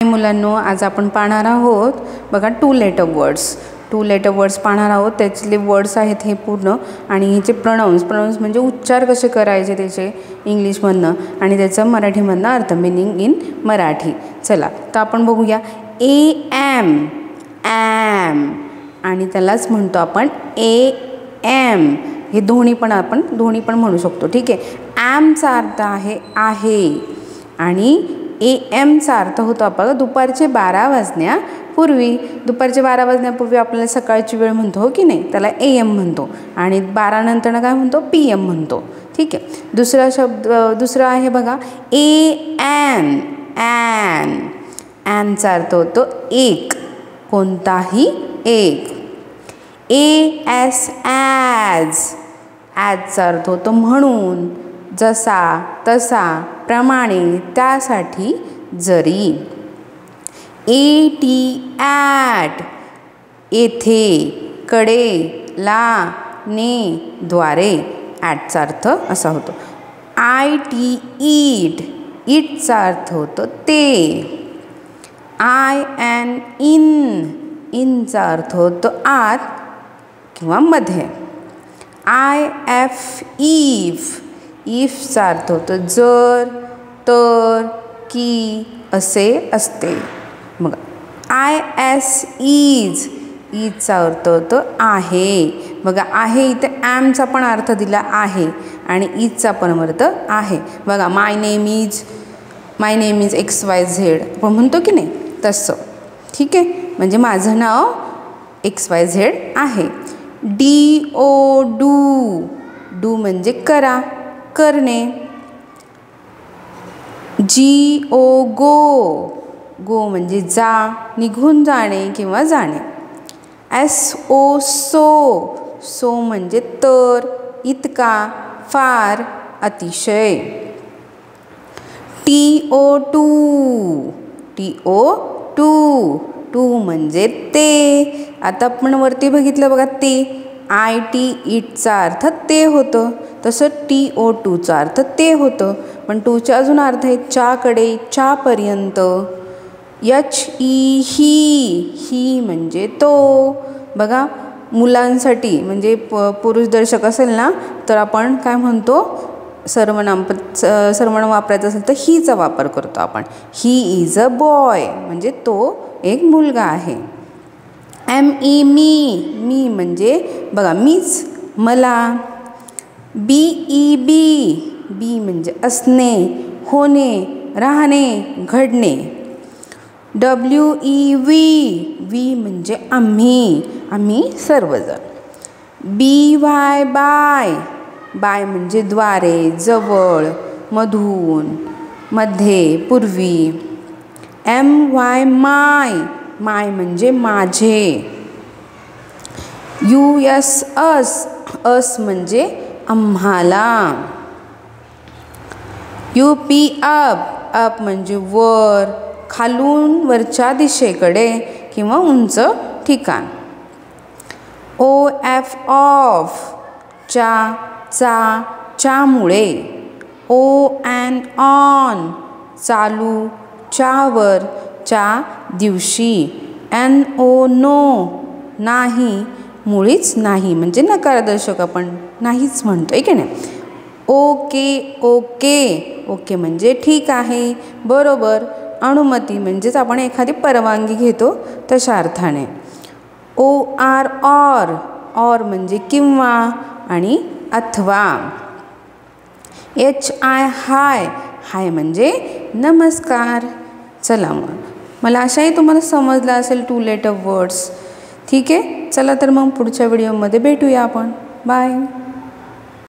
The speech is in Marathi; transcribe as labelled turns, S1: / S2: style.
S1: मुलांनो, आज आपण पाहणार आहोत बघा टू लेटर वर्ड्स पाहणार आहोत. त्यातले वर्ड्स आहेत हे पूर्ण आणि ह्याचे प्रोनाउन्स म्हणजे उच्चार कसे करायचे त्याचे इंग्लिशमधनं आणि त्याचं मराठीमधनं अर्थ मीनिंग इन मराठी. चला तर आपण बघूया. एम आणि त्यालाच म्हणतो आपण एम. हे दोन्ही पण म्हणू शकतो. ठीक आहे. ॲमचा अर्थ आहे आणि एमचा अर्थ होतो आपला दुपारचे 12 वाजण्यापूर्वी. दुपारचे 12 वाजण्यापूर्वी आपल्याला सकाळची वेळ म्हणतो, हो की नाही, त्याला एम म्हणतो. आणि 12 नंतर काय म्हणतो, PM म्हणतो. ठीक आहे. दुसरा आहे बघा ॲनचा अर्थ होतो एक, कोणताही एक. ॲजचा अर्थ होतो म्हणून, जसा, तसा, प्रमाणे, त्यासाठी, जरी. ॲट येथे, कडे, ला, ने, द्वारे. ॲटचा अर्थ असा होतो. इटचा अर्थ होतो ते. इनचा अर्थ होतो आत किंवा मध्ये. इफचा अर्थ होतो जर, तर, की, असे असते. मग इजचा अर्थ होतो आहे. बघा आहे इथे ॲमचा पण अर्थ दिला आहे आणि इजचा पण अर्थ आहे. बघा माय नेम इज XYZ आपण म्हणतो की नाही तसं. ठीक आहे. म्हणजे माझं नाव XYZ आहे. डू म्हणजे करा, करणे. गो म्हणजे जा, निघून जाणे किंवा जाणे. सो म्हणजे तर, इतका, फार, अतिशय. टू म्हणजे ते. आता आपण वरती बघितलं बघा ते. इटचा अर्थ ते होतं, तसं टूचा अर्थ ते होतं. पण टूचे अजून अर्थ आहेत च्याकडे, च्यापर्यंत. ही म्हणजे तो. बघा मुलांसाठी म्हणजे पुरुष दर्शक असेल ना तर आपण काय म्हणतो, सर्वनाम वापरायचं असेल तर हीचा वापर करतो आपण. ही इज अ बॉय म्हणजे तो एक मुलगा आहे. मी म्हणजे बघा मीच, मला. बी म्हणजे असणे, होणे, राहणे, घडणे. वी म्हणजे आम्ही सर्वजण. बाय म्हणजे द्वारे, जवळ, मधून, मध्ये, पूर्वी. माय म्हणजे माझे. अस म्हणजे आम्हाला. अप म्हणजे वर, खालून वरच्या दिशेकडे किंवा उंच ठिकाण. ऑफ च्यामुळे. ऑन चालू, च्यावर, च्या दिवशी. नो नाही, मुळीच नाही म्हणजे नकारदर्शक आपण नाहीच म्हणतो की नाही. ओके म्हणजे ठीक आहे, बरोबर. अनुमती म्हणजेच आपण एखादी परवानगी घेतो तशा अर्थाने. ऑर म्हणजे किंवा आणि अथवा. हाय म्हणजे नमस्कार. चला मग मला आशाही तुम्हाला समजलं असेल टू लेटर वर्ड्स. ठीक आहे. चला तर मग पुढच्या व्हिडिओमध्ये भेटूया आपण. बाय.